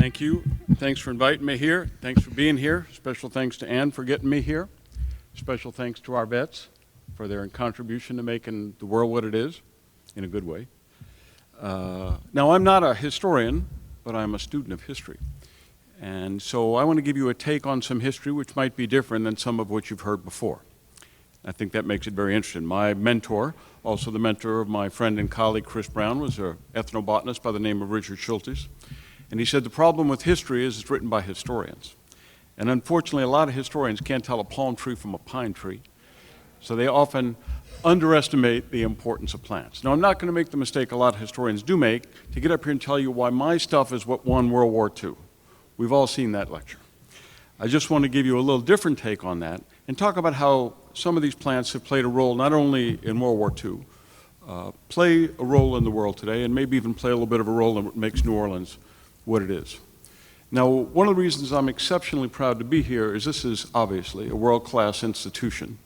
Thank you. Thanks for inviting me here. Thanks for being here. Special thanks to Ann for getting me here. Special thanks to our vets for their contribution to making the world what it is, in a good way. Now, I'm not a historian, but I'm a student of history. And so I want to give you a take on some history which might be different than some of what you've heard before. I think that makes it very interesting. My mentor, also the mentor of my friend and colleague Chris Brown, was an ethnobotanist by the name of Richard Schultes. And he said the problem with history is it's written by historians. And unfortunately, a lot of historians can't tell a palm tree from a pine tree. So they often underestimate the importance of plants. Now, I'm not going to make the mistake a lot of historians do make to get up here and tell you why my stuff is what won World War II. We've all seen that lecture. I just want to give you a little different take on that and talk about how some of these plants have played a role not only in World War II, play a role in the world today, and maybe even play a little bit of a role in what makes New Orleans what it is. Now, one of the reasons I'm exceptionally proud to be here is this is obviously a world-class institution.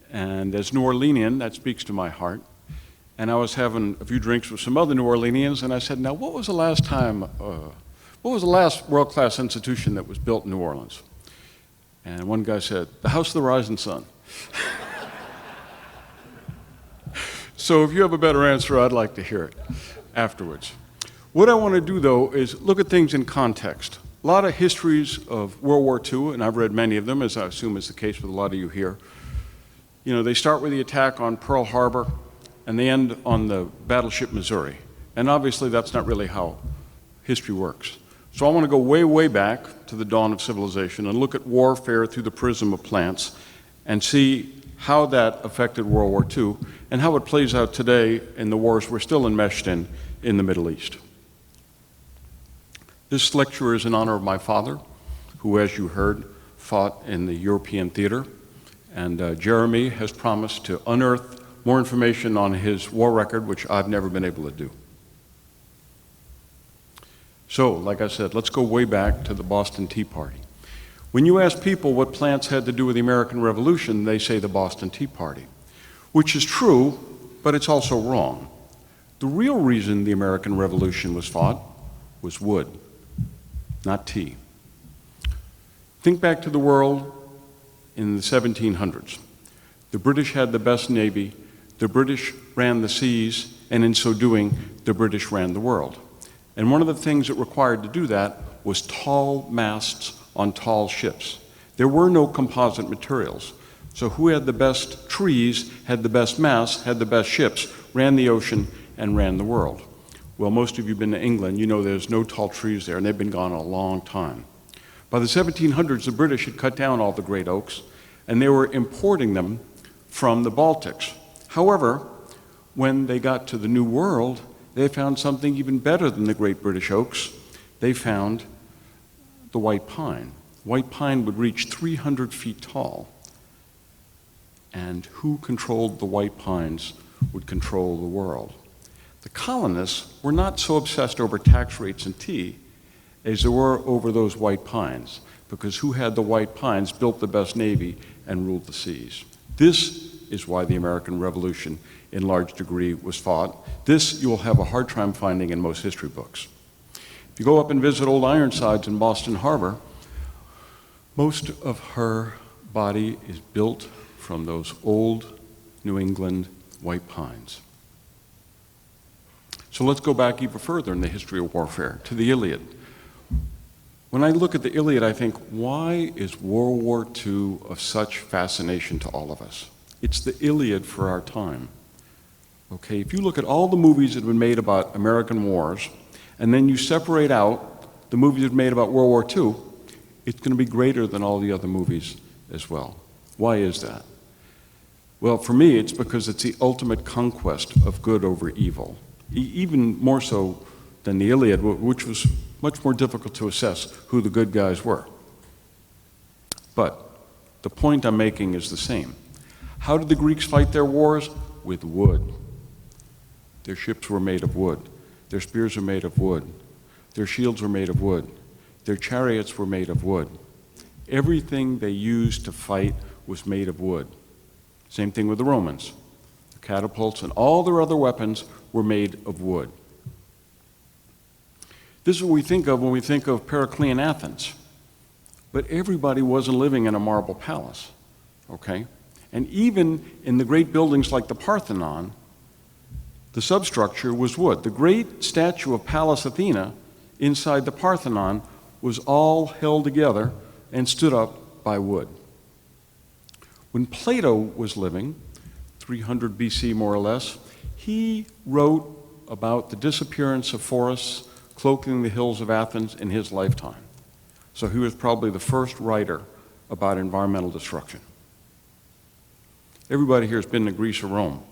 And as New Orleanian, that speaks to my heart. And I was having a few drinks with some other New Orleanians, and I said, now, what was the last world-class institution that was built in New Orleans? And one guy said, the House of the Rising Sun. So if you have a better answer, I'd like to hear it afterwards. What I want to do, though, is look at things in context. A lot of histories of World War II, and I've read many of them, as I assume is the case with a lot of you here. You know, they start with the attack on Pearl Harbor, and they end on the battleship Missouri. And obviously, that's not really how history works. So I want to go way, way back to the dawn of civilization and look at warfare through the prism of plants and see how that affected World War II and how it plays out today in the wars we're still enmeshed in the Middle East. This lecture is in honor of my father, who, as you heard, fought in the European theater. And Jeremy has promised to unearth more information on his war record, which I've never been able to do. So, like I said, let's go way back to the Boston Tea Party. When you ask people what plants had to do with the American Revolution, they say the Boston Tea Party, which is true, but it's also wrong. The real reason the American Revolution was fought was wood, not tea. Think back to the world in the 1700s. The British had the best navy, the British ran the seas, and in so doing, the British ran the world. And one of the things it required to do that was tall masts on tall ships. There were no composite materials. So who had the best trees, had the best masts, had the best ships, ran the ocean, and ran the world? Well, most of you have been to England. You know there's no tall trees there, and they've been gone a long time. By the 1700s, the British had cut down all the great oaks, and they were importing them from the Baltics. However, when they got to the New World, they found something even better than the great British oaks. They found the white pine. White pine would reach 300 feet tall. And who controlled the white pines would control the world. The colonists were not so obsessed over tax rates and tea as they were over those white pines, because who had the white pines built the best navy and ruled the seas. This is why the American Revolution in large degree was fought. This you will have a hard time finding in most history books. If you go up and visit old Ironsides in Boston Harbor, most of her body is built from those old New England white pines. So let's go back even further in the history of warfare, to the Iliad. When I look at the Iliad, I think, why is World War II of such fascination to all of us? It's the Iliad for our time. Okay, if you look at all the movies that have been made about American wars, and then you separate out the movies that have been made about World War II, it's going to be greater than all the other movies as well. Why is that? Well, for me, it's because it's the ultimate conquest of good over evil. Even more so than the Iliad, which was much more difficult to assess who the good guys were. But the point I'm making is the same. How did the Greeks fight their wars? With wood. Their ships were made of wood. Their spears were made of wood. Their shields were made of wood. Their chariots were made of wood. Everything they used to fight was made of wood. Same thing with the Romans. The catapults and all their other weapons were made of wood. This is what we think of when we think of Periclean Athens. But everybody wasn't living in a marble palace, okay? And even in the great buildings like the Parthenon, the substructure was wood. The great statue of Pallas Athena inside the Parthenon was all held together and stood up by wood. When Plato was living, 300 BC more or less, he wrote about the disappearance of forests cloaking the hills of Athens in his lifetime. So he was probably the first writer about environmental destruction. Everybody here has been to Greece or Rome,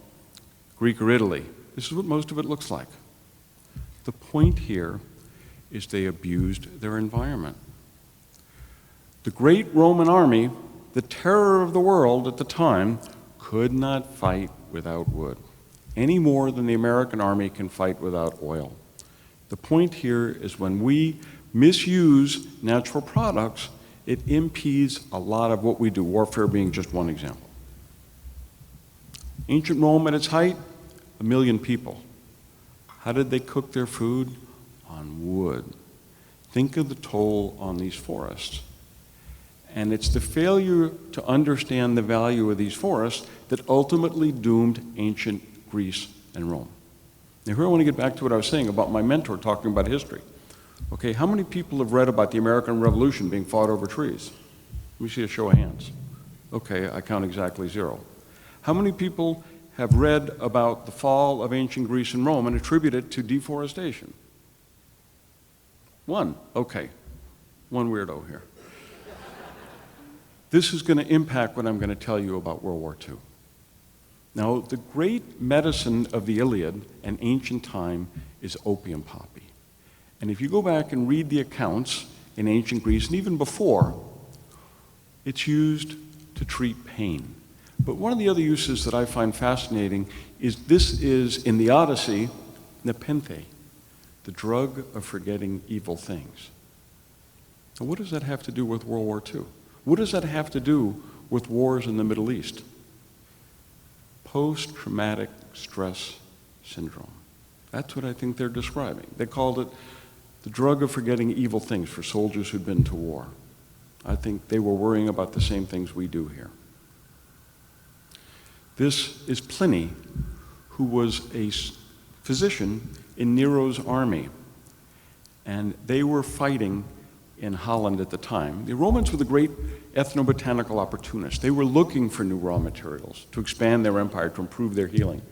Greek or Italy. This is what most of it looks like. The point here is they abused their environment. The great Roman army, the terror of the world at the time, could not fight without wood, any more than the American army can fight without oil. The point here is when we misuse natural products, it impedes a lot of what we do, warfare being just one example. Ancient Rome at its height, 1 million people. How did they cook their food? On wood. Think of the toll on these forests. And it's the failure to understand the value of these forests that ultimately doomed ancient Greece and Rome. Now here I want to get back to what I was saying about my mentor talking about history. Okay, how many people have read about the American Revolution being fought over trees? Let me see a show of hands. Okay, I count exactly 0. How many people have read about the fall of ancient Greece and Rome and attribute it to deforestation? 1, okay. 1 weirdo here. This is going to impact what I'm going to tell you about World War II. Now, the great medicine of the Iliad and ancient time is opium poppy. And if you go back and read the accounts in ancient Greece, and even before, it's used to treat pain. But one of the other uses that I find fascinating is this is, in the Odyssey, nepenthe, the drug of forgetting evil things. Now, what does that have to do with World War II? What does that have to do with wars in the Middle East? Post-traumatic stress syndrome. That's what I think they're describing. They called it the drug of forgetting evil things for soldiers who'd been to war. I think they were worrying about the same things we do here. This is Pliny, who was a physician in Nero's army, and they were fighting in Holland at the time. The Romans were the great ethnobotanical opportunists. They were looking for new raw materials to expand their empire, to improve their healing.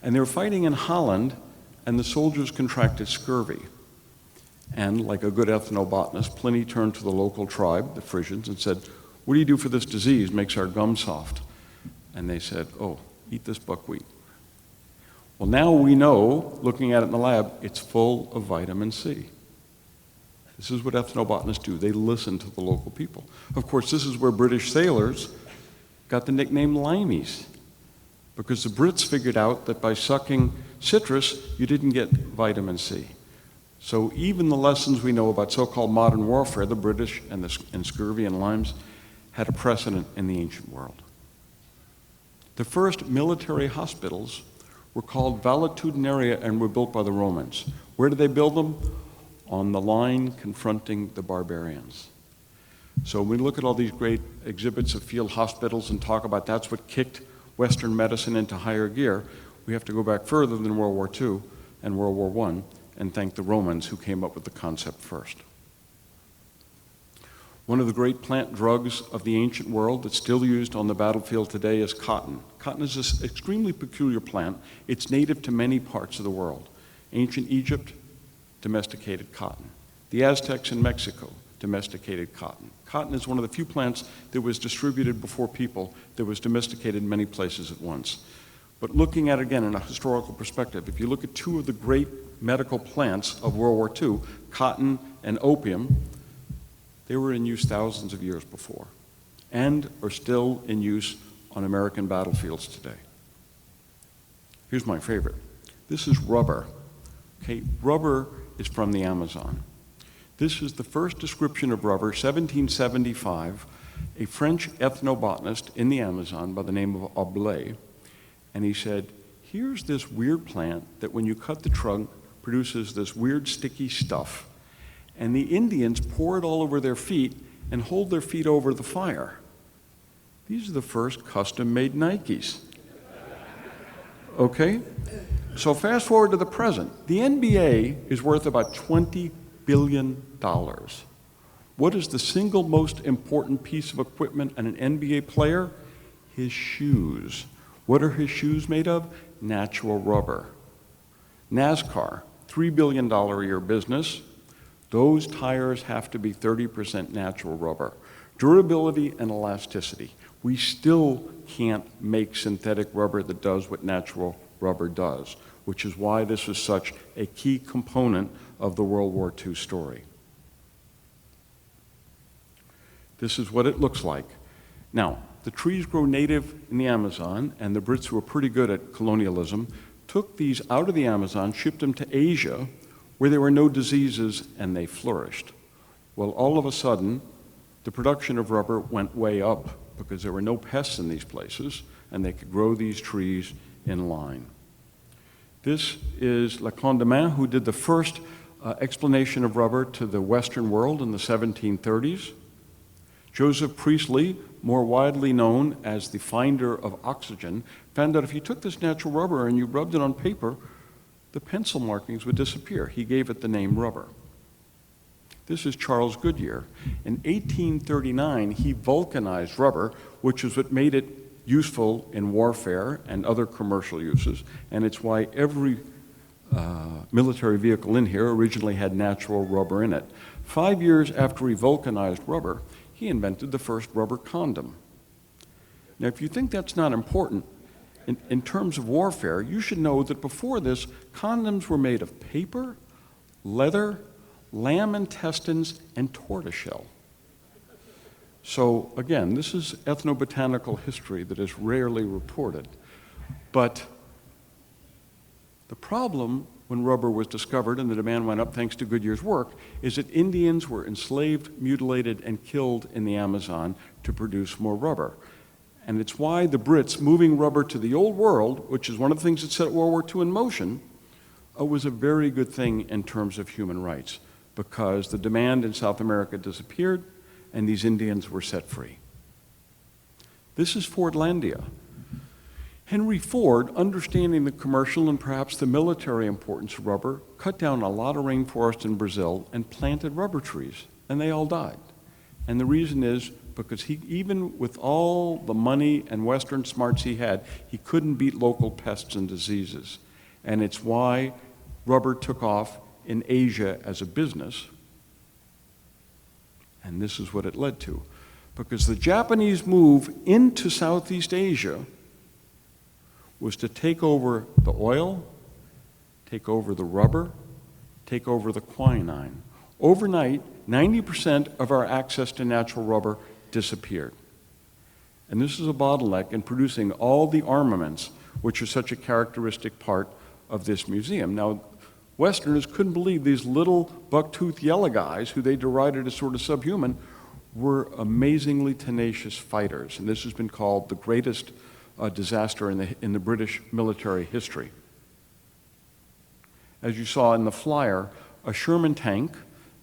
And they were fighting in Holland, and the soldiers contracted scurvy. And like a good ethnobotanist, Pliny turned to the local tribe, the Frisians, and said, "What do you do for this disease? Makes our gums soft." And they said, "Oh, eat this buckwheat." Well, now we know, looking at it in the lab, it's full of vitamin C. This is what ethnobotanists do. They listen to the local people. Of course, this is where British sailors got the nickname limeys, because the Brits figured out that by sucking citrus, you didn't get vitamin C. So even the lessons we know about so-called modern warfare, the British and scurvy and limes, had a precedent in the ancient world. The first military hospitals were called valetudinaria and were built by the Romans. Where did they build them? On the line confronting the barbarians. So when we look at all these great exhibits of field hospitals and talk about that's what kicked Western medicine into higher gear, we have to go back further than World War II and World War I and thank the Romans who came up with the concept first. One of the great plant drugs of the ancient world that's still used on the battlefield today is cotton. Cotton is this extremely peculiar plant. It's native to many parts of the world. Ancient Egypt, domesticated cotton. The Aztecs in Mexico, domesticated cotton. Cotton is one of the few plants that was distributed before people, that was domesticated in many places at once. But looking at it again in a historical perspective, if you look at 2 of the great medical plants of World War II, cotton and opium, they were in use thousands of years before and are still in use on American battlefields today. Here's my favorite. This is rubber. Okay, rubber is from the Amazon. This is the first description of rubber, 1775, a French ethnobotanist in the Amazon by the name of Aublet, and he said, here's this weird plant that when you cut the trunk, produces this weird sticky stuff, and the Indians pour it all over their feet and hold their feet over the fire. These are the first custom-made Nikes. Okay? So fast forward to the present. The NBA is worth about $20 billion. What is the single most important piece of equipment in an NBA player? His shoes. What are his shoes made of? Natural rubber. NASCAR, $3 billion a year business. Those tires have to be 30% natural rubber. Durability and elasticity. We still can't make synthetic rubber that does what natural rubber does, which is why this is such a key component of the World War II story. This is what it looks like. Now, the trees grow native in the Amazon, and the Brits, who were pretty good at colonialism, took these out of the Amazon, shipped them to Asia, where there were no diseases, and they flourished. Well, all of a sudden, the production of rubber went way up because there were no pests in these places, and they could grow these trees in line. This is Condamine, who did the first explanation of rubber to the Western world in the 1730s. Joseph Priestley, more widely known as the finder of oxygen, found that if you took this natural rubber and you rubbed it on paper, the pencil markings would disappear. He gave it the name rubber. This is Charles Goodyear. In 1839, he vulcanized rubber, which is what made it useful in warfare and other commercial uses, and it's why every military vehicle in here originally had natural rubber in it. 5 years after he vulcanized rubber, he invented the first rubber condom. Now, if you think that's not important, in terms of warfare, you should know that before this, condoms were made of paper, leather, lamb intestines, and tortoiseshell. So again, this is ethnobotanical history that is rarely reported. But the problem when rubber was discovered and the demand went up thanks to Goodyear's work is that Indians were enslaved, mutilated, and killed in the Amazon to produce more rubber. And it's why the Brits moving rubber to the old world, which is one of the things that set World War II in motion, was a very good thing in terms of human rights, because the demand in South America disappeared and these Indians were set free. This is Fordlandia. Henry Ford, understanding the commercial and perhaps the military importance of rubber, cut down a lot of rainforest in Brazil and planted rubber trees, and they all died. And the reason is because he, even with all the money and Western smarts he had, he couldn't beat local pests and diseases. And it's why rubber took off in Asia as a business. And this is what it led to. Because the Japanese move into Southeast Asia was to take over the oil, take over the rubber, take over the quinine. Overnight, 90% of our access to natural rubber disappeared. And this is a bottleneck in producing all the armaments, which are such a characteristic part of this museum. Now, Westerners couldn't believe these little buck-toothed yellow guys, who they derided as sort of subhuman, were amazingly tenacious fighters. And this has been called the greatest disaster in the British military history. As you saw in the flyer, a Sherman tank.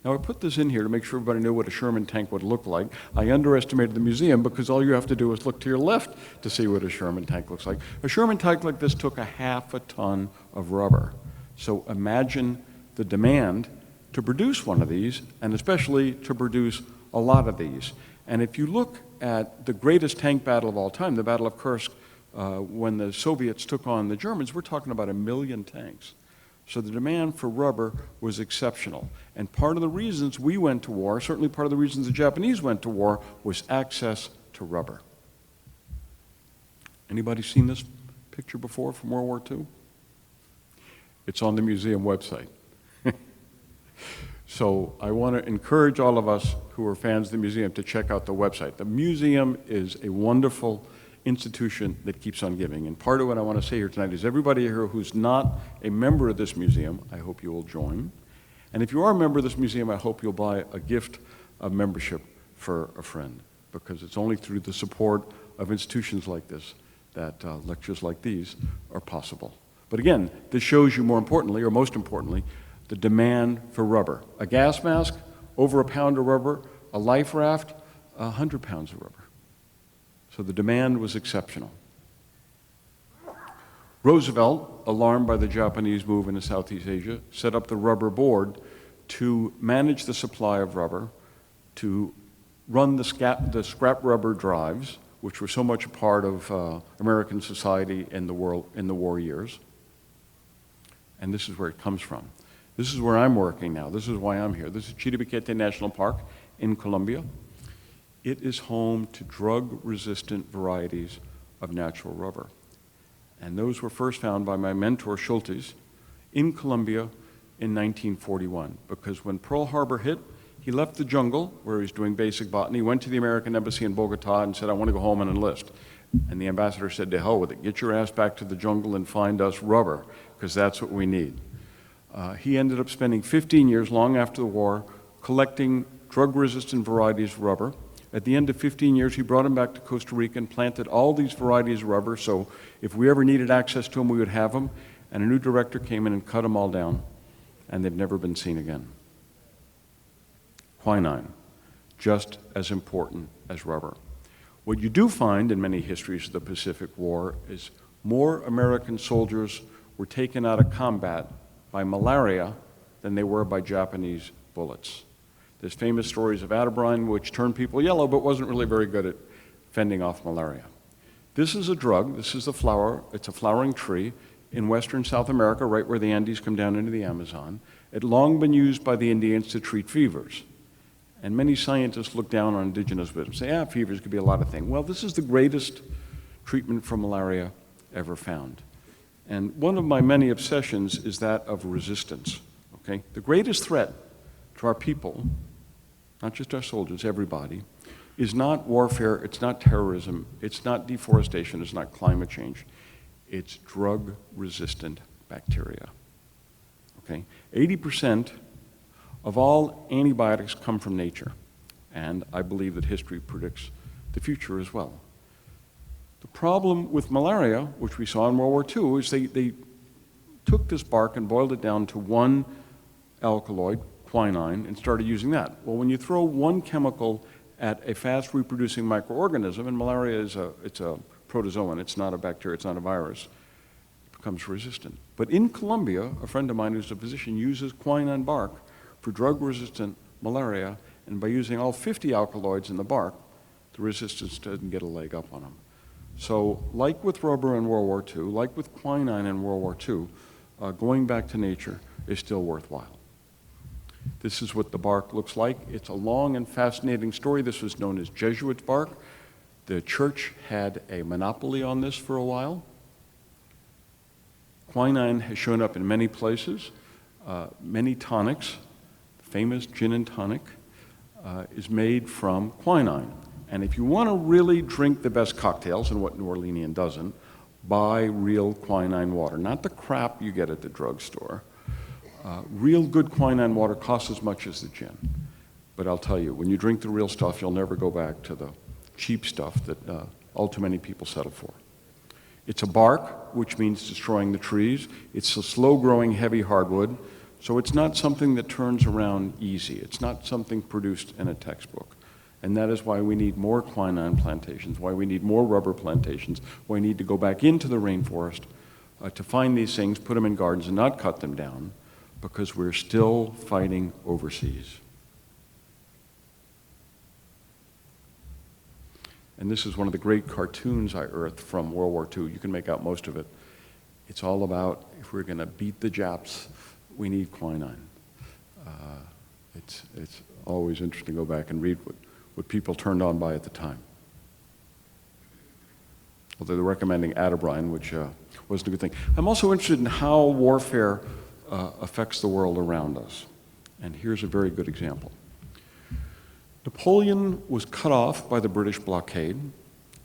Now, I put this in here to make sure everybody knew what a Sherman tank would look like. I underestimated the museum because all you have to do is look to your left to see what a Sherman tank looks like. A Sherman tank like this took 1/2 ton of rubber. So imagine the demand to produce one of these, and especially to produce a lot of these. And if you look at the greatest tank battle of all time, the Battle of Kursk, when the Soviets took on the Germans, we're talking about 1 million tanks. So the demand for rubber was exceptional. And part of the reasons we went to war, certainly part of the reasons the Japanese went to war, was access to rubber. Anybody seen this picture before from World War II? It's on the museum website. So I want to encourage all of us who are fans of the museum to check out the website. The museum is a wonderful institution that keeps on giving. And part of what I want to say here tonight is everybody here who's not a member of this museum, I hope you will join. And if you are a member of this museum, I hope you'll buy a gift of membership for a friend, because it's only through the support of institutions like this that lectures like these are possible. But again, this shows you more importantly, or most importantly, the demand for rubber. A gas mask, over a pound of rubber, a life raft, 100 pounds of rubber. So the demand was exceptional. Roosevelt, alarmed by the Japanese move into Southeast Asia, set up the rubber board to manage the supply of rubber, to run the scrap rubber drives, which were so much a part of American society in the war years. And this is where it comes from. This is where I'm working now. This is why I'm here. This is Chiribiquete National Park in Colombia. It is home to drug-resistant varieties of natural rubber. And those were first found by my mentor, Schultes, in Colombia in 1941. Because when Pearl Harbor hit, he left the jungle, where he was doing basic botany, went to the American embassy in Bogota and said, I want to go home and enlist. And the ambassador said, to hell with it. Get your ass back to the jungle and find us rubber, because that's what we need. He ended up spending 15 years, long after the war, collecting drug-resistant varieties of rubber. At the end of 15 years, he brought them back to Costa Rica and planted all these varieties of rubber, so if we ever needed access to them, we would have them. And a new director came in and cut them all down, and they've never been seen again. Quinine, just as important as rubber. What you do find in many histories of the Pacific War is more American soldiers were taken out of combat by malaria than they were by Japanese bullets. There's famous stories of atabrine, which turned people yellow, but wasn't really very good at fending off malaria. This is a drug, this is a flower, it's a flowering tree in western South America, right where the Andes come down into the Amazon. It had long been used by the Indians to treat fevers. And many scientists look down on indigenous wisdom and say, fevers could be a lot of things. Well, this is the greatest treatment for malaria ever found. And one of my many obsessions is that of resistance, okay? The greatest threat to our people, not just our soldiers, everybody, is not warfare, it's not terrorism, it's not deforestation, it's not climate change. It's drug-resistant bacteria, okay? 80% of all antibiotics come from nature, and I believe that history predicts the future as well. The problem with malaria, which we saw in World War II, is they took this bark and boiled it down to one alkaloid, quinine, and started using that. Well, when you throw one chemical at a fast reproducing microorganism, and malaria it's a protozoan, it's not a bacteria, it's not a virus, it becomes resistant. But in Colombia, a friend of mine who's a physician uses quinine bark for drug-resistant malaria, and by using all 50 alkaloids in the bark, the resistance doesn't get a leg up on them. So, like with rubber in World War II, like with quinine in World War II, going back to nature is still worthwhile. This is what the bark looks like. It's a long and fascinating story. This was known as Jesuit bark. The church had a monopoly on this for a while. Quinine has shown up in many places, many tonics. Famous gin and tonic is made from quinine. And if you want to really drink the best cocktails, and what New Orleanian doesn't, buy real quinine water. Not the crap you get at the drugstore. Real good quinine water costs as much as the gin. But I'll tell you, when you drink the real stuff, you'll never go back to the cheap stuff that all too many people settle for. It's a bark, which means destroying the trees. It's a slow-growing, heavy hardwood. So it's not something that turns around easy. It's not something produced in a textbook. And that is why we need more quinine plantations, why we need more rubber plantations, why we need to go back into the rainforest to find these things, put them in gardens, and not cut them down, because we're still fighting overseas. And this is one of the great cartoons I unearthed from World War II. You can make out most of it. It's all about, if we're going to beat the Japs, we need quinine. It's always interesting to go back and read what people turned on by at the time. Although they're recommending atabrine, which wasn't a good thing. I'm also interested in how warfare affects the world around us. And here's a very good example. Napoleon was cut off by the British blockade,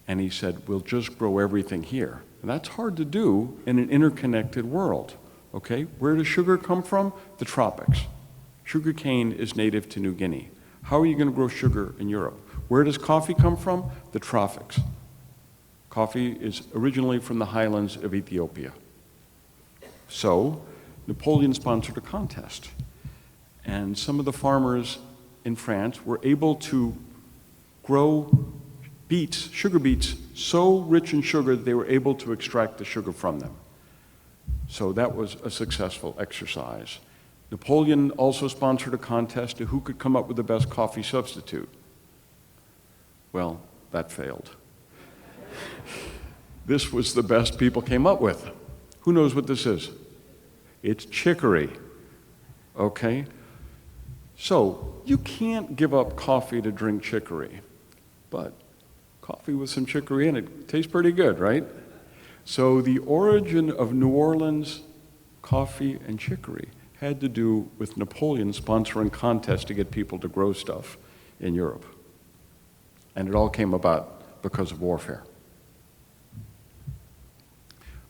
and he said, we'll just grow everything here. And that's hard to do in an interconnected world. Okay, where does sugar come from? The tropics. Sugar cane is native to New Guinea. How are you going to grow sugar in Europe? Where does coffee come from? The tropics. Coffee is originally from the highlands of Ethiopia. So Napoleon sponsored a contest, and some of the farmers in France were able to grow beets, sugar beets, so rich in sugar that they were able to extract the sugar from them. So that was a successful exercise. Napoleon also sponsored a contest to who could come up with the best coffee substitute. Well, that failed. This was the best people came up with. Who knows what this is? It's chicory, okay? So you can't give up coffee to drink chicory, but coffee with some chicory in it tastes pretty good, right? So the origin of New Orleans coffee and chicory had to do with Napoleon sponsoring contests to get people to grow stuff in Europe. And it all came about because of warfare.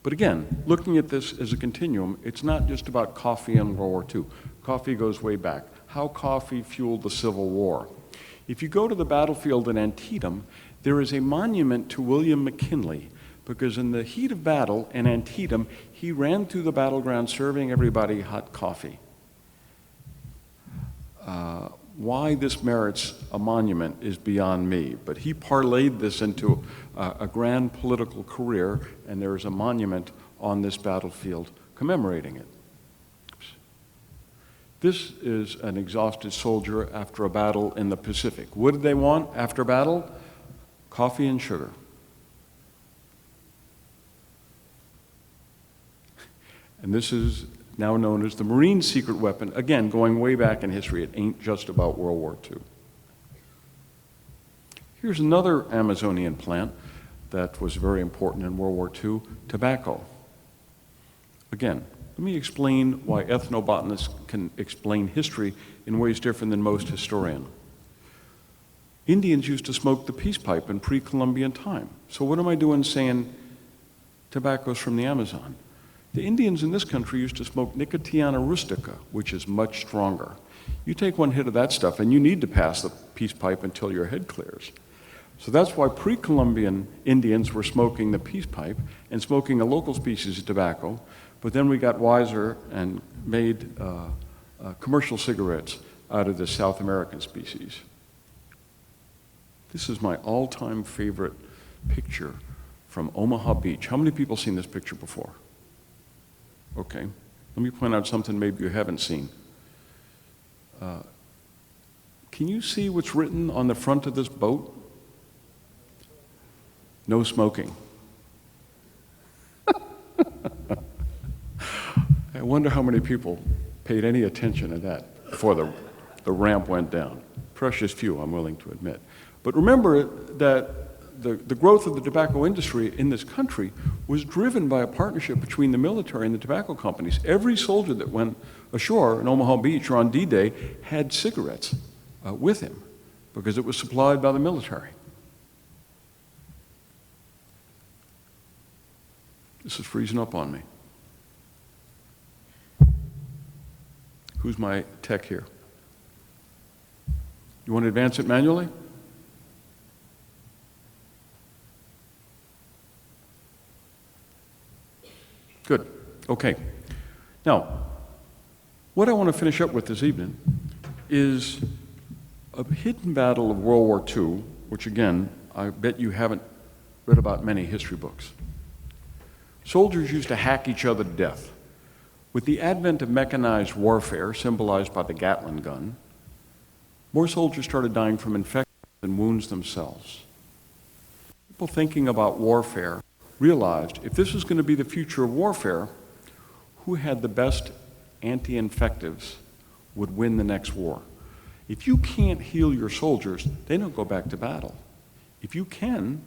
But again, looking at this as a continuum, it's not just about coffee and World War II. Coffee goes way back. How coffee fueled the Civil War. If you go to the battlefield in Antietam, there is a monument to William McKinley, because in the heat of battle in Antietam, he ran through the battleground serving everybody hot coffee. Why this merits a monument is beyond me, but he parlayed this into a grand political career, and there is a monument on this battlefield commemorating it. Oops. This is an exhausted soldier after a battle in the Pacific. What did they want after battle? Coffee and sugar. And this is now known as the Marine secret weapon. Again, going way back in history, it ain't just about World War II. Here's another Amazonian plant that was very important in World War II, tobacco. Again, let me explain why ethnobotanists can explain history in ways different than most historians. Indians used to smoke the peace pipe in pre-Columbian time. So what am I doing saying tobacco's from the Amazon? The Indians in this country used to smoke Nicotiana rustica, which is much stronger. You take one hit of that stuff and you need to pass the peace pipe until your head clears. So that's why pre-Columbian Indians were smoking the peace pipe and smoking a local species of tobacco, but then we got wiser and made commercial cigarettes out of the South American species. This is my all-time favorite picture from Omaha Beach. How many people seen this picture before? Okay, let me point out something maybe you haven't seen. Can you see what's written on the front of this boat? No smoking. I wonder how many people paid any attention to that before the ramp went down. Precious few, I'm willing to admit. But remember that the growth of the tobacco industry in this country was driven by a partnership between the military and the tobacco companies. Every soldier that went ashore in Omaha Beach or on D-Day had cigarettes with him because it was supplied by the military. This is freezing up on me. Who's my tech here? You want to advance it manually? Good. Okay. Now, what I want to finish up with this evening is a hidden battle of World War II, which again, I bet you haven't read about many history books. Soldiers used to hack each other to death. With the advent of mechanized warfare, symbolized by the Gatling gun, more soldiers started dying from infections and wounds themselves. People thinking about warfare realized if this was going to be the future of warfare, who had the best anti-infectives would win the next war. If you can't heal your soldiers, they don't go back to battle. If you can,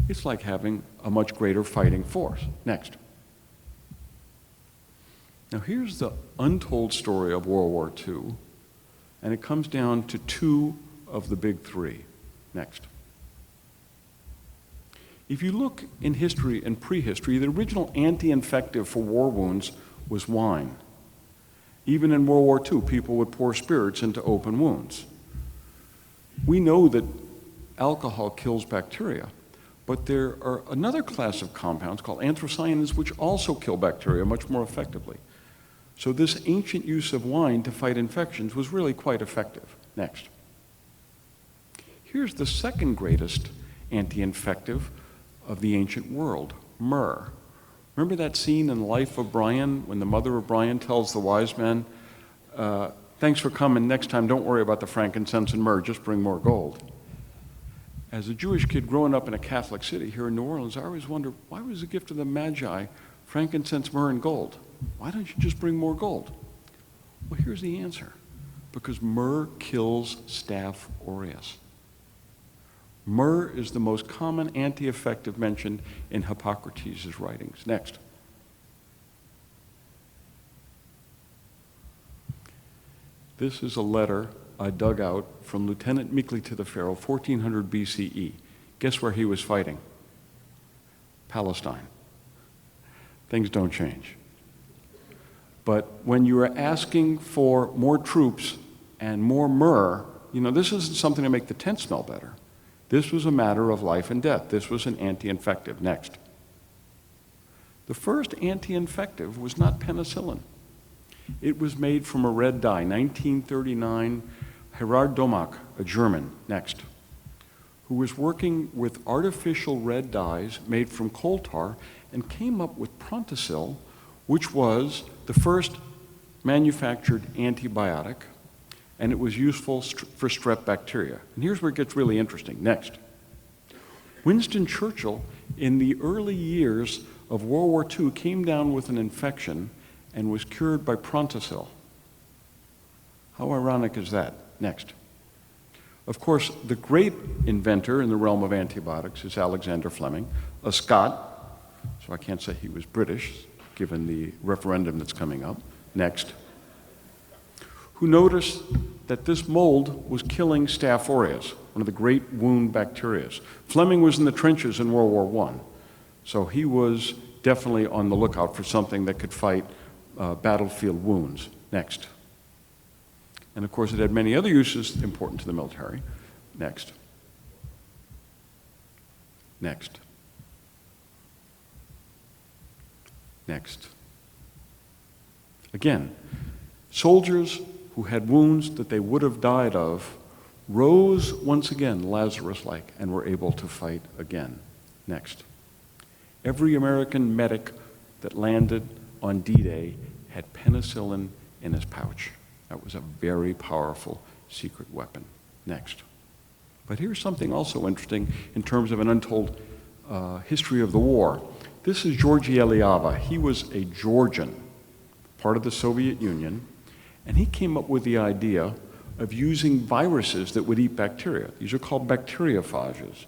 it's like having a much greater fighting force. Next. Now here's the untold story of World War II, and it comes down to two of the big three. Next. If you look in history and prehistory, the original anti-infective for war wounds was wine. Even in World War II, people would pour spirits into open wounds. We know that alcohol kills bacteria, But there are another class of compounds called anthocyanins which also kill bacteria much more effectively. So this ancient use of wine to fight infections was really quite effective. Next. Here's the second greatest anti-infective of the ancient world, myrrh. Remember that scene in the Life of Brian when the mother of Brian tells the wise men, thanks for coming, next time don't worry about the frankincense and myrrh, just bring more gold. As a Jewish kid growing up in a Catholic city here in New Orleans, I always wondered, why was the gift of the Magi frankincense, myrrh, and gold? Why don't you just bring more gold? Well, here's the answer. Because myrrh kills Staph aureus. Myrrh is the most common anti-infective mentioned in Hippocrates' writings. Next. This is a letter I dug out from Lieutenant Meekly to the Pharaoh, 1400 BCE. Guess where he was fighting? Palestine. Things don't change. But when you are asking for more troops and more myrrh, this isn't something to make the tent smell better. This was a matter of life and death. This was an anti-infective. Next. The first anti-infective was not penicillin. It was made from a red dye, 1939, Gerard Domach, a German, next, who was working with artificial red dyes made from coal tar and came up with Prontosil, which was the first manufactured antibiotic, and it was useful for strep bacteria. And here's where it gets really interesting. Next. Winston Churchill, in the early years of World War II, came down with an infection and was cured by Prontosil. How ironic is that? Next. Of course, the great inventor in the realm of antibiotics is Alexander Fleming, a Scot, so I can't say he was British, given the referendum that's coming up. Next. Who noticed that this mold was killing Staph aureus, one of the great wound bacteria. Fleming was in the trenches in World War I, so he was definitely on the lookout for something that could fight battlefield wounds. Next. And of course, it had many other uses important to the military. Next. Next. Next. Again, soldiers who had wounds that they would have died of rose once again, Lazarus-like, and were able to fight again. Next. Every American medic that landed on D-Day had penicillin in his pouch. That was a very powerful secret weapon. Next. But here's something also interesting in terms of an untold history of the war. This is Georgy Iliad. He was a Georgian, part of the Soviet Union, and he came up with the idea of using viruses that would eat bacteria. These are called bacteriophages.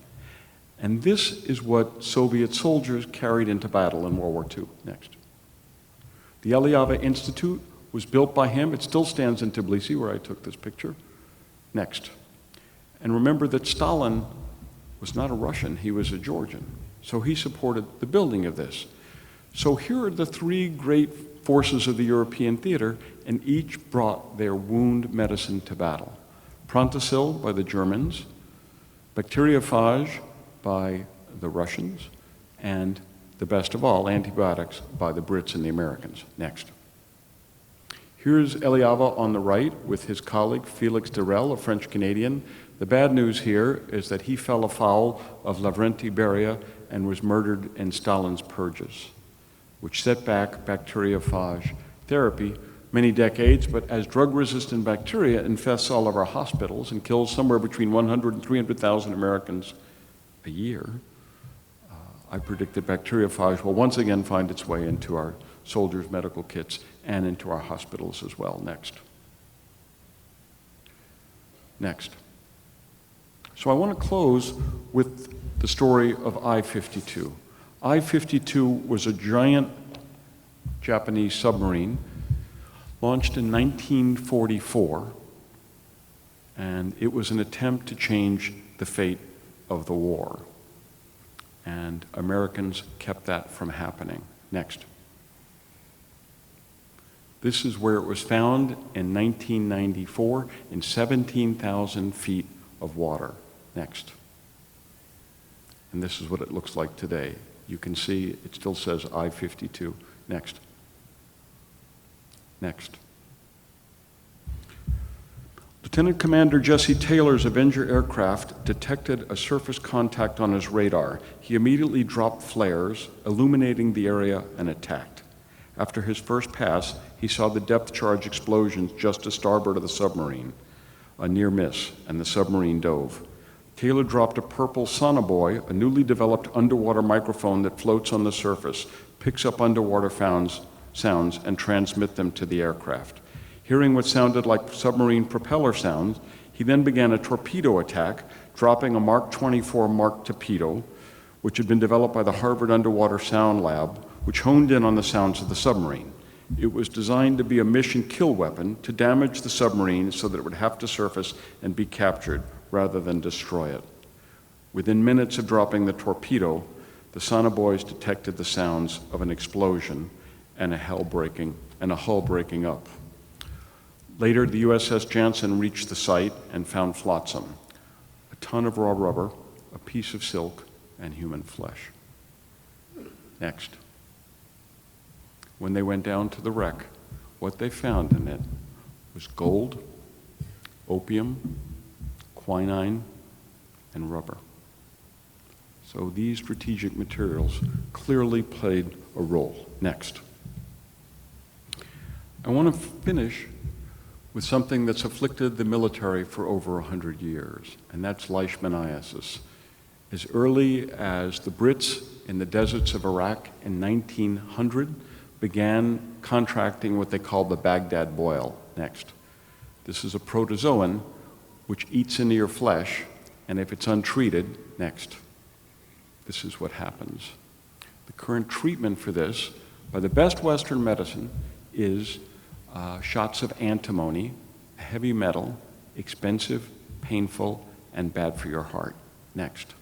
And this is what Soviet soldiers carried into battle in World War II. Next. The Iliad Institute was built by him. It still stands in Tbilisi, where I took this picture. Next. And remember that Stalin was not a Russian, he was a Georgian. So he supported the building of this. So here are the three great forces of the European theater, and each brought their wound medicine to battle. Prontosil by the Germans, bacteriophage by the Russians, and the best of all, antibiotics by the Brits and the Americans. Next. Here's Iliad on the right with his colleague Felix Darel, a French-Canadian. The bad news here is that he fell afoul of Lavrenti Beria and was murdered in Stalin's purges, which set back bacteriophage therapy many decades, but as drug-resistant bacteria infests all of our hospitals and kills somewhere between 100 and 300,000 Americans a year, I predict that bacteriophage will once again find its way into our soldiers' medical kits and into our hospitals as well. Next. Next. So I want to close with the story of I-52. I-52 was a giant Japanese submarine launched in 1944, and it was an attempt to change the fate of the war. And Americans kept that from happening. Next. This is where it was found in 1994 in 17,000 feet of water. Next. And this is what it looks like today. You can see it still says I-52. Next. Next. Lieutenant Commander Jesse Taylor's Avenger aircraft detected a surface contact on his radar. He immediately dropped flares, illuminating the area, and attacked. After his first pass, he saw the depth charge explosions just to starboard of the submarine, a near miss, and the submarine dove. Taylor dropped a purple sonobuoy, a newly developed underwater microphone that floats on the surface, picks up underwater sounds, and transmit them to the aircraft. Hearing what sounded like submarine propeller sounds, he then began a torpedo attack, dropping a Mark 24 Mark torpedo, which had been developed by the Harvard Underwater Sound Lab, which honed in on the sounds of the submarine. It was designed to be a mission kill weapon to damage the submarine so that it would have to surface and be captured rather than destroy it. Within minutes of dropping the torpedo, the sonobuoys detected the sounds of an explosion and a hull breaking up. Later, the USS Janssen reached the site and found flotsam, a ton of raw rubber, a piece of silk, and human flesh. Next. When they went down to the wreck, what they found in it was gold, opium, quinine, and rubber. So these strategic materials clearly played a role. Next. I want to finish with something that's afflicted the military for over 100 years, and that's Leishmaniasis. As early as the Brits in the deserts of Iraq in 1900 began contracting what they called the Baghdad boil. Next. This is a protozoan which eats into your flesh, and if it's untreated, next. This is what happens. The current treatment for this, by the best Western medicine, is shots of antimony, a heavy metal, expensive, painful, and bad for your heart. Next.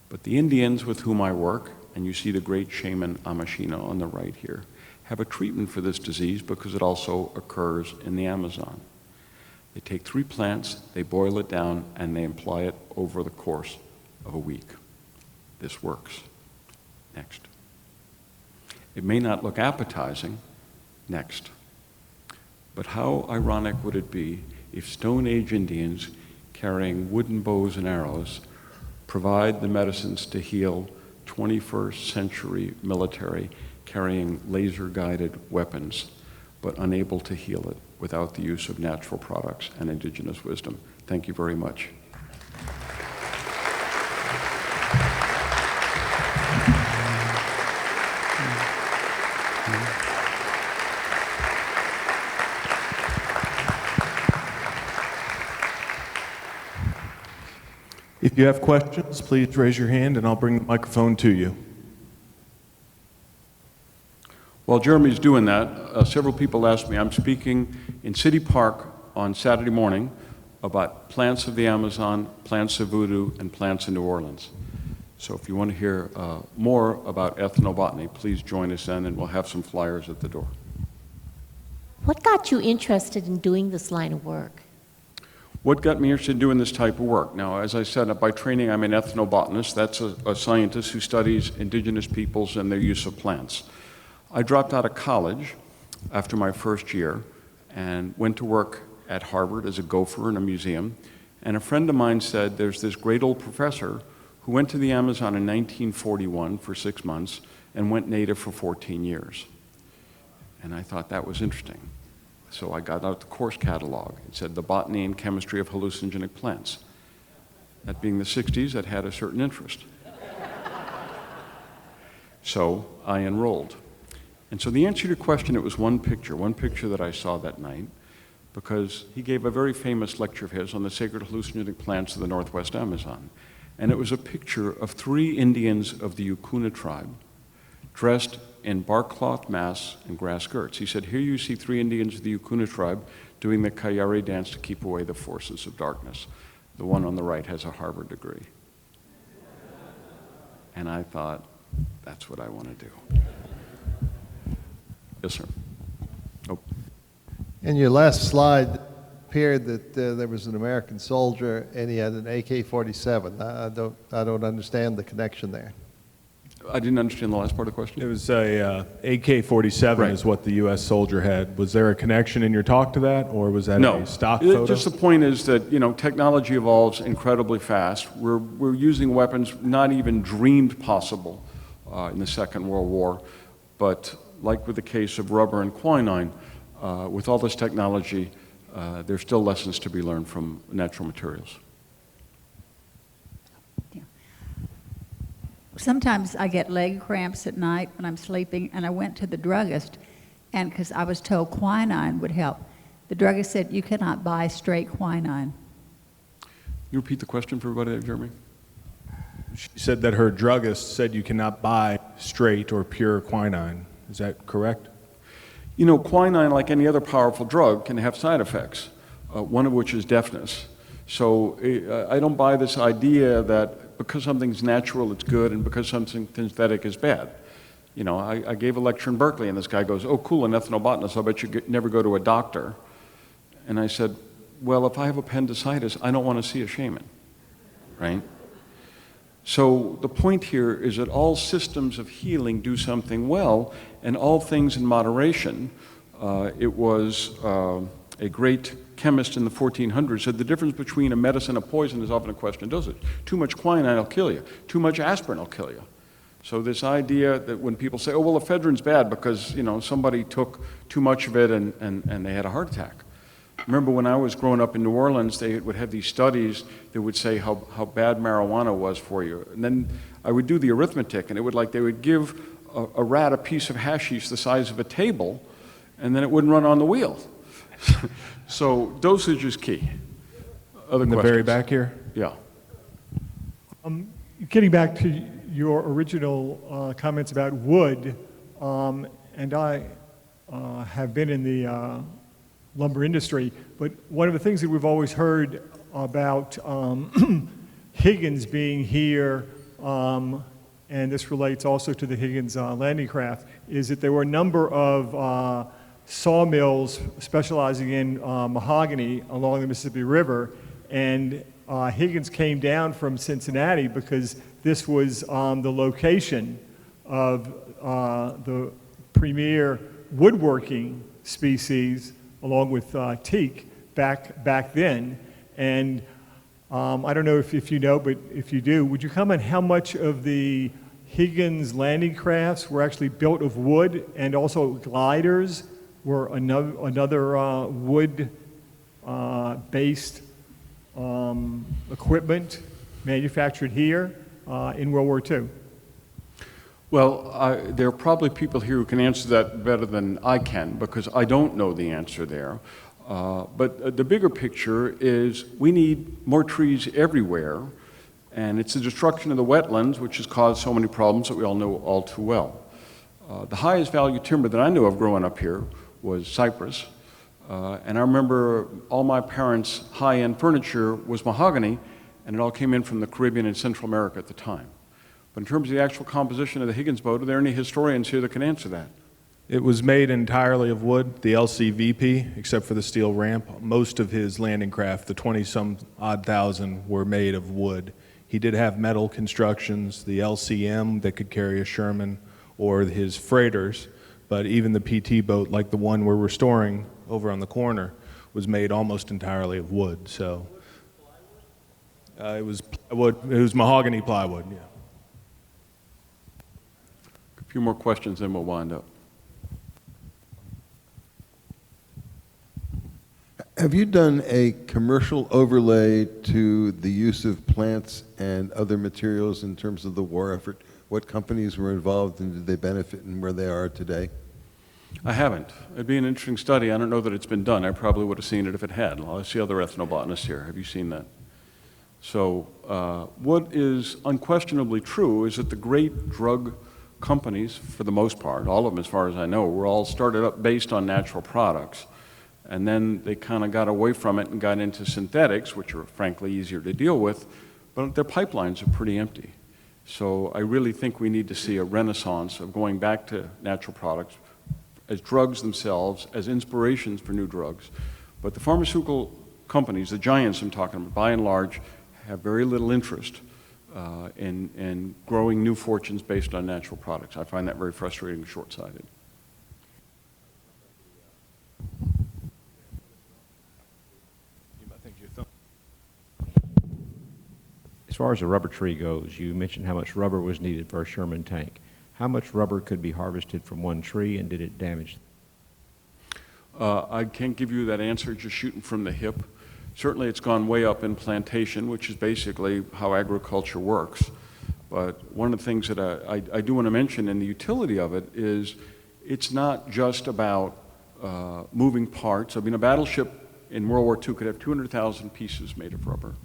But the Indians with whom I work, and you see the great shaman Amashina on the right here, have a treatment for this disease because it also occurs in the Amazon. They take 3 plants, they boil it down, and they apply it over the course of a week. This works. Next. It may not look appetizing. Next. But how ironic would it be if Stone Age Indians carrying wooden bows and arrows provide the medicines to heal 21st century military carrying laser-guided weapons, but unable to heal it without the use of natural products and indigenous wisdom. Thank you very much. If you have questions, please raise your hand and I'll bring the microphone to you. While Jeremy's doing that, several people asked me, I'm speaking in City Park on Saturday morning about plants of the Amazon, plants of voodoo, and plants in New Orleans. So if you want to hear more about ethnobotany, please join us then, and we'll have some flyers at the door. What got you interested in doing this line of work? What got me interested in doing this type of work? Now, as I said, by training, I'm an ethnobotanist. That's a scientist who studies indigenous peoples and their use of plants. I dropped out of college after my first year and went to work at Harvard as a gopher in a museum. And a friend of mine said, there's this great old professor who went to the Amazon in 1941 for 6 months and went native for 14 years. And I thought that was interesting. So I got out the course catalog. It said the botany and chemistry of hallucinogenic plants. That being the 60s, that had a certain interest. So I enrolled. And so the answer to your question, it was one picture that I saw that night, because he gave a very famous lecture of his on the sacred hallucinogenic plants of the Northwest Amazon. And it was a picture of 3 Indians of the Yukuna tribe dressed in bark cloth masks and grass skirts. He said, here you see 3 Indians of the Yukuna tribe doing the Kayari dance to keep away the forces of darkness. The one on the right has a Harvard degree. And I thought, that's what I want to do. Yes, sir. Oh. In your last slide, appeared that there was an American soldier and he had an AK-47. I don't understand the connection there. I didn't understand the last part of the question. It was a AK-47 Right. is what the U.S. soldier had. Was there a connection in your talk to that, or was that No. a stock photo? Just the point is that, technology evolves incredibly fast. We're using weapons not even dreamed possible in the Second World War. But like with the case of rubber and quinine, with all this technology, there's still lessons to be learned from natural materials. Sometimes I get leg cramps at night when I'm sleeping, and I went to the druggist, and because I was told quinine would help. The druggist said, you cannot buy straight quinine. You repeat the question for everybody there, Jeremy? She said that her druggist said you cannot buy straight or pure quinine. Is that correct? Quinine, like any other powerful drug, can have side effects, one of which is deafness. So I don't buy this idea that because something's natural, it's good, and because something synthetic is bad. I gave a lecture in Berkeley, and this guy goes, oh, cool, an ethnobotanist, I'll bet you never go to a doctor. And I said, well, if I have appendicitis, I don't want to see a shaman, right? So the point here is that all systems of healing do something well, and all things in moderation. It was a great chemist in the 1400s said the difference between a medicine and a poison is often a question of dosage. Too much quinine will kill you. Too much aspirin will kill you. So this idea that when people say, oh, well, ephedrine's bad because, somebody took too much of it and they had a heart attack. Remember when I was growing up in New Orleans, they would have these studies that would say how bad marijuana was for you. And then I would do the arithmetic, and they would give a rat a piece of hashish the size of a table, and then it wouldn't run on the wheel. So dosage is key. Other In the questions? very back here? Yeah. Getting back to your original comments about wood, and I have been in the lumber industry, but one of the things that we've always heard about Higgins being here, and this relates also to the Higgins landing craft, is that there were a number of sawmills specializing in mahogany along the Mississippi River, and Higgins came down from Cincinnati because this was the location of the premier woodworking species, along with teak, back then. And I don't know if you know, but if you do, would you comment how much of the Higgins landing crafts were actually built of wood, and also gliders were another wood-based equipment manufactured here in World War II? Well, there are probably people here who can answer that better than I can, because I don't know the answer there. But the bigger picture is we need more trees everywhere, and it's the destruction of the wetlands which has caused so many problems that we all know all too well. The highest value timber that I knew of growing up here was cypress, and I remember all my parents' high-end furniture was mahogany, and it all came in from the Caribbean and Central America at the time. But in terms of the actual composition of the Higgins boat, are there any historians here that can answer that? It was made entirely of wood, the LCVP, except for the steel ramp. Most of his landing craft, the 20-some-odd thousand, were made of wood. He did have metal constructions, the LCM that could carry a Sherman, or his freighters, but even the PT boat, like the one we're restoring over on the corner, was made almost entirely of wood. So it was plywood, it was mahogany plywood, yeah. A few more questions, then we'll wind up. Have you done a commercial overlay to the use of plants and other materials in terms of the war effort? What companies were involved and did they benefit and where they are today? I haven't. It'd be an interesting study. I don't know that it's been done. I probably would have seen it if it had. I see other ethnobotanists here. Have you seen that? So what is unquestionably true is that the great drug companies, for the most part, all of them as far as I know, were all started up based on natural products. And then they kind of got away from it and got into synthetics, which are frankly easier to deal with, but their pipelines are pretty empty. So I really think we need to see a renaissance of going back to natural products as drugs themselves, as inspirations for new drugs, But the pharmaceutical companies, the giants I'm talking about, by and large, have very little interest in growing new fortunes based on natural products. I find that very frustrating and short-sighted. As far as the rubber tree goes, you mentioned how much rubber was needed for a Sherman tank. How much rubber could be harvested from one tree, and did it damage? I can't give you that answer just shooting from the hip. Certainly it's gone way up in plantation, which is basically how agriculture works. But one of the things that I do want to mention, and the utility of it, is it's not just about moving parts. I mean, a battleship in World War II could have 200,000 pieces made of rubber.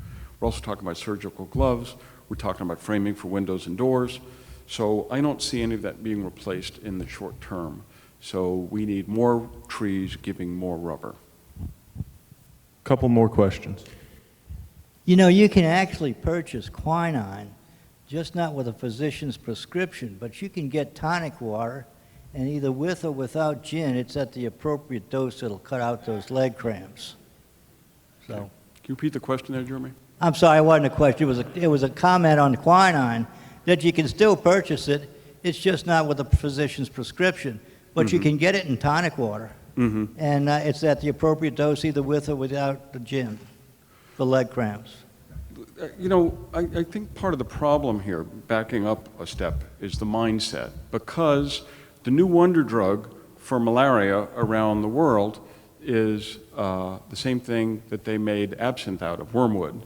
We're also talking about surgical gloves. We're talking about framing for windows and doors. So I don't see any of that being replaced in the short term. So we need more trees giving more rubber. Couple more questions. You know, you can actually purchase quinine, just not with a physician's prescription, but you can get tonic water, and either with or without gin, it's at the appropriate dose that'll cut out those leg cramps. So. Can you repeat the question there, Jeremy? I'm sorry, it wasn't a question. It was a comment on quinine, that you can still purchase it. It's just not with a physician's prescription, but you can get it in tonic water. And it's at the appropriate dose, either with or without the gin, for leg cramps. You know, I think part of the problem here, backing up a step, is the mindset. Because the new wonder drug for malaria around the world is the same thing that they made absinthe out of, wormwood.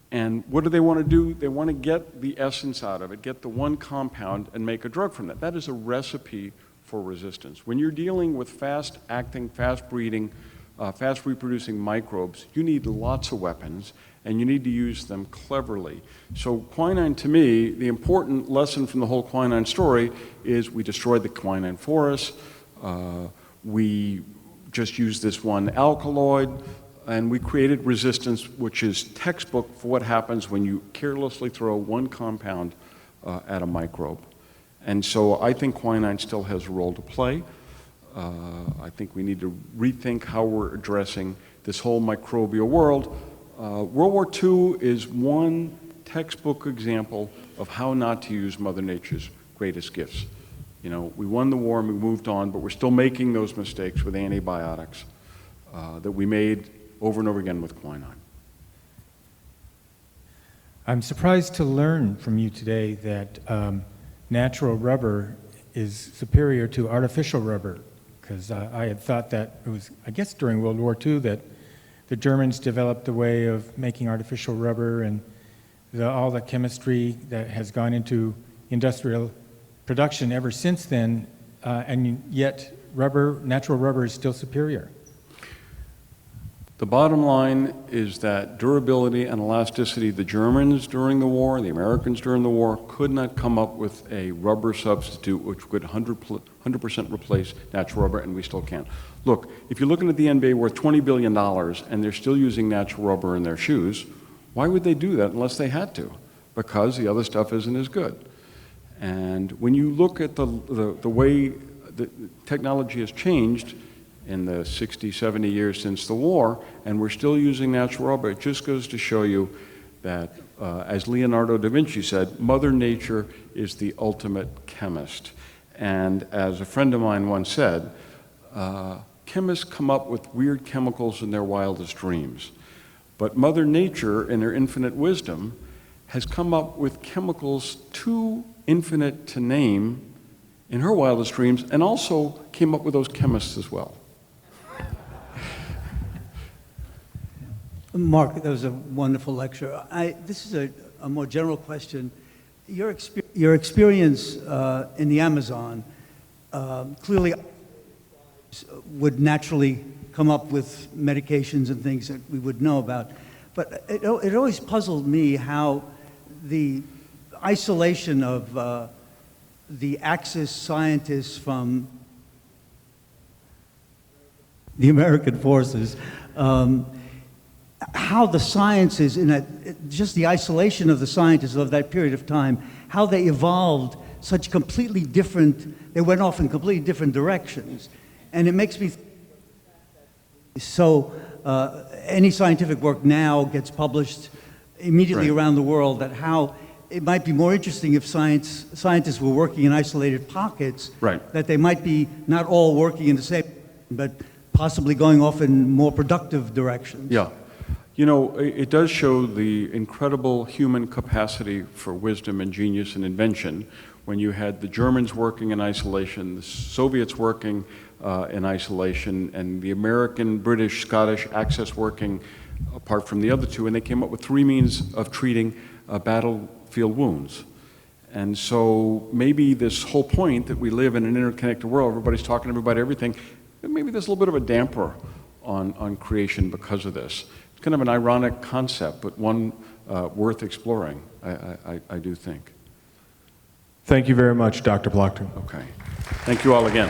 And what do they want to do? They want to get the essence out of it, get the one compound, and make a drug from that. That is a recipe for resistance. When you're dealing with fast-acting, fast-breeding, fast-reproducing microbes, you need lots of weapons, and you need to use them cleverly. So quinine, to me, the important lesson from the whole quinine story is we destroyed the quinine forests, we just used this one alkaloid, and we created resistance, which is textbook for what happens when you carelessly throw one compound at a microbe. And so I think quinine still has a role to play. I think we need to rethink how we're addressing this whole microbial world. World War II is one textbook example of how not to use Mother Nature's greatest gifts. You know, we won the war and we moved on, but we're still making those mistakes with antibiotics that we made over and over again with quinine. I'm surprised to learn from you today that natural rubber is superior to artificial rubber, because I had thought that it was, I guess during World War II, that the Germans developed a way of making artificial rubber, and all the chemistry that has gone into industrial production ever since then, and yet natural rubber is still superior. The bottom line is that durability and elasticity, the Germans during the war, the Americans during the war, could not come up with a rubber substitute which could 100% replace natural rubber, and we still can't. Look, if you're looking at the NBA worth $20 billion and they're still using natural rubber in their shoes, why would they do that unless they had to? Because the other stuff isn't as good. And when you look at the way the technology has changed in the 60, 70 years since the war, and we're still using natural rubber, it just goes to show you that, as Leonardo da Vinci said, Mother Nature is the ultimate chemist. And as a friend of mine once said, chemists come up with weird chemicals in their wildest dreams. But Mother Nature, in her infinite wisdom, has come up with chemicals too infinite to name in her wildest dreams, and also came up with those chemists as well. Mark, that was a wonderful lecture. This is a more general question. Your experience in the Amazon clearly would naturally come up with medications and things that we would know about. But it always puzzled me how the isolation of the Axis scientists from the American forces, how the sciences, just the isolation of the scientists of that period of time, how they evolved such completely different, they went off in completely different directions. And it makes me so any scientific work now gets published immediately Right. around the world, that how it might be more interesting if scientists were working in isolated pockets, Right. that they might be not all working in the same, but possibly going off in more productive directions. Yeah. You know, it does show the incredible human capacity for wisdom and genius and invention when you had the Germans working in isolation, the Soviets working in isolation, and the American, British, Scottish Axis working apart from the other two, and they came up with 3 means of treating battlefield wounds. And so maybe this whole point that we live in an interconnected world, everybody's talking to everybody, everything, maybe there's a little bit of a damper on creation because of this. It's kind of an ironic concept, but one worth exploring, I do think. Thank you very much, Dr. Plotkin. Okay. Thank you all again.